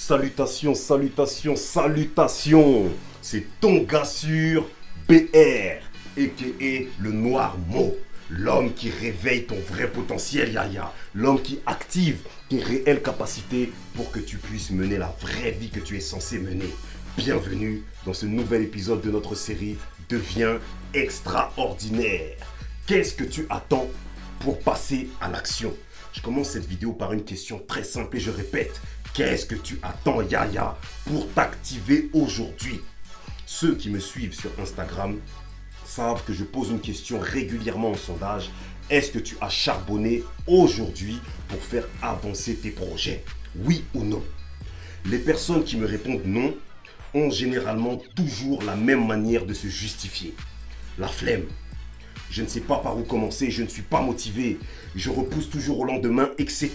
Salutations, salutations, salutations. C'est ton gars sûr, BR, a.k.a. le noir mot. L'homme qui réveille ton vrai potentiel, Yaya. L'homme qui active tes réelles capacités pour que tu puisses mener la vraie vie que tu es censé mener. Bienvenue dans ce nouvel épisode de notre série Deviens extraordinaire. Qu'est-ce que tu attends pour passer à l'action? Je commence cette vidéo par une question très simple et je répète. Qu'est-ce que tu attends, Yaya, pour t'activer aujourd'hui? Ceux qui me suivent sur Instagram savent que je pose une question régulièrement en sondage. Est-ce que tu as charbonné aujourd'hui pour faire avancer tes projets? Oui ou non? Les personnes qui me répondent non ont généralement toujours la même manière de se justifier. La flemme. Je ne sais pas par où commencer, je ne suis pas motivé, je repousse toujours au lendemain, etc.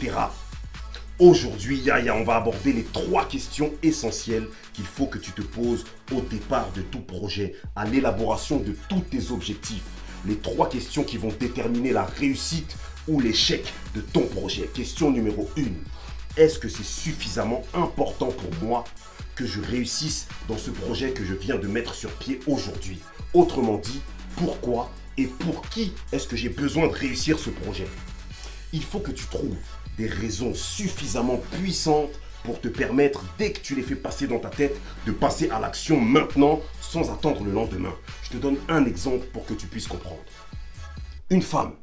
Aujourd'hui, Yaya, on va aborder les 3 questions essentielles qu'il faut que tu te poses au départ de tout projet, à l'élaboration de tous tes objectifs. Les 3 questions qui vont déterminer la réussite ou l'échec de ton projet. Question numéro 1. Est-ce que c'est suffisamment important pour moi que je réussisse dans ce projet que je viens de mettre sur pied aujourd'hui? Autrement dit, pourquoi et pour qui est-ce que j'ai besoin de réussir ce projet? Il faut que tu trouves des raisons suffisamment puissantes pour te permettre, dès que tu les fais passer dans ta tête, de passer à l'action maintenant sans attendre le lendemain. Je te donne un exemple pour que tu puisses comprendre. Une femme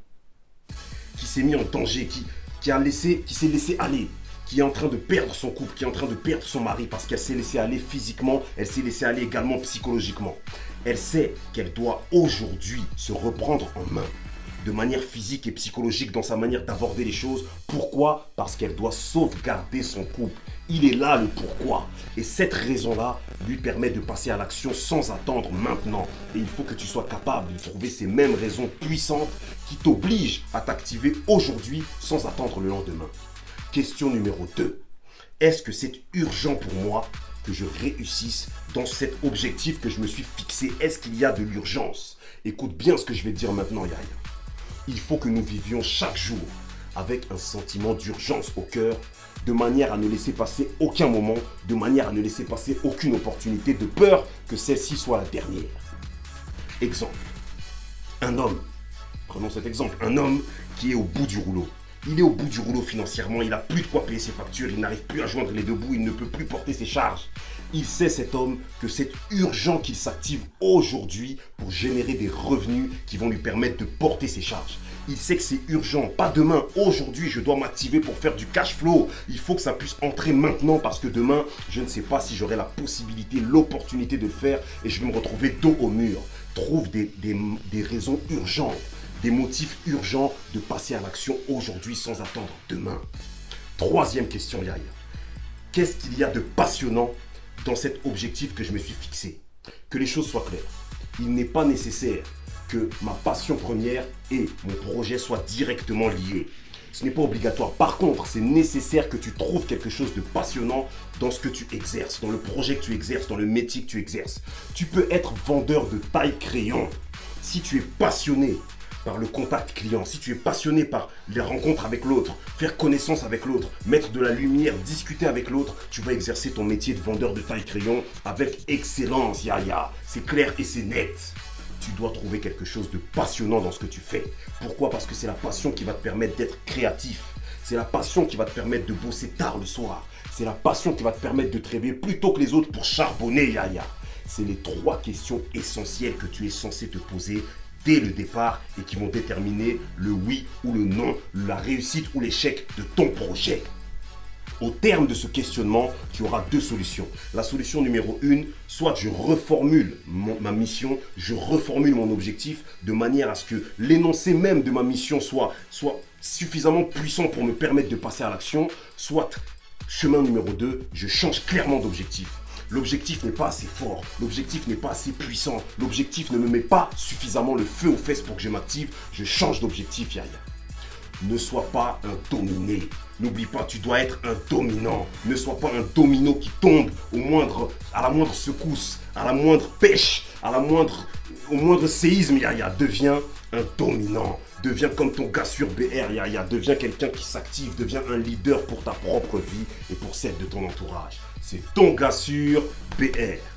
qui s'est mise en danger, qui s'est laissée aller, qui est en train de perdre son couple, qui est en train de perdre son mari parce qu'elle s'est laissée aller physiquement, elle s'est laissée aller également psychologiquement. Elle sait qu'elle doit aujourd'hui se reprendre en main de manière physique et psychologique dans sa manière d'aborder les choses. Pourquoi? Parce qu'elle doit sauvegarder son couple. Il est là le pourquoi. Et cette raison-là lui permet de passer à l'action sans attendre maintenant. Et il faut que tu sois capable de trouver ces mêmes raisons puissantes qui t'obligent à t'activer aujourd'hui sans attendre le lendemain. Question numéro 2. Est-ce que c'est urgent pour moi que je réussisse dans cet objectif que je me suis fixé? Est-ce qu'il y a de l'urgence? Écoute bien ce que je vais te dire maintenant, Yaya. Il faut que nous vivions chaque jour avec un sentiment d'urgence au cœur, de manière à ne laisser passer aucun moment, de manière à ne laisser passer aucune opportunité, de peur que celle-ci soit la dernière. Exemple. Un homme, prenons cet exemple, un homme qui est au bout du rouleau. Il est au bout du rouleau financièrement, il n'a plus de quoi payer ses factures, il n'arrive plus à joindre les deux bouts, il ne peut plus porter ses charges. Il sait, cet homme, que c'est urgent qu'il s'active aujourd'hui pour générer des revenus qui vont lui permettre de porter ses charges. Il sait que c'est urgent, pas demain, aujourd'hui je dois m'activer pour faire du cash flow. Il faut que ça puisse entrer maintenant parce que demain, je ne sais pas si j'aurai la possibilité, l'opportunité de le faire et je vais me retrouver dos au mur. Trouve des raisons urgentes, des motifs urgents de passer à l'action aujourd'hui sans attendre demain. 3e question, Yaya. Qu'est-ce qu'il y a de passionnant dans cet objectif que je me suis fixé? Que les choses soient claires. Il n'est pas nécessaire que ma passion première et mon projet soient directement liés. Ce n'est pas obligatoire. Par contre, c'est nécessaire que tu trouves quelque chose de passionnant dans ce que tu exerces, dans le projet que tu exerces, dans le métier que tu exerces. Tu peux être vendeur de taille-crayon. Si tu es passionné par le contact client, si tu es passionné par les rencontres avec l'autre, faire connaissance avec l'autre, mettre de la lumière, discuter avec l'autre, tu vas exercer ton métier de vendeur de taille-crayon avec excellence, Yaya. C'est clair et c'est net. Tu dois trouver quelque chose de passionnant dans ce que tu fais. Pourquoi? Parce que c'est la passion qui va te permettre d'être créatif. C'est la passion qui va te permettre de bosser tard le soir. C'est la passion qui va te permettre de te réveiller plus tôt que les autres pour charbonner, Yaya. C'est les 3 questions essentielles que tu es censé te poser dès le départ et qui vont déterminer le oui ou le non, la réussite ou l'échec de ton projet. Au terme de ce questionnement, tu auras 2 solutions. La solution numéro 1, soit je reformule ma mission, je reformule mon objectif de manière à ce que l'énoncé même de ma mission soit suffisamment puissant pour me permettre de passer à l'action, soit chemin numéro 2, je change clairement d'objectif. L'objectif n'est pas assez fort, l'objectif n'est pas assez puissant, l'objectif ne me met pas suffisamment le feu aux fesses pour que je m'active, je change d'objectif, Yaya. Ne sois pas un dominé. N'oublie pas, tu dois être un dominant. Ne sois pas un domino qui tombe à la moindre secousse, à la moindre pêche, au moindre séisme, Yaya. Deviens un dominant. Deviens comme ton gars sur BR, Yaya. Deviens quelqu'un qui s'active, deviens un leader pour ta propre vie et pour celle de ton entourage. C'est ton gars sur BR.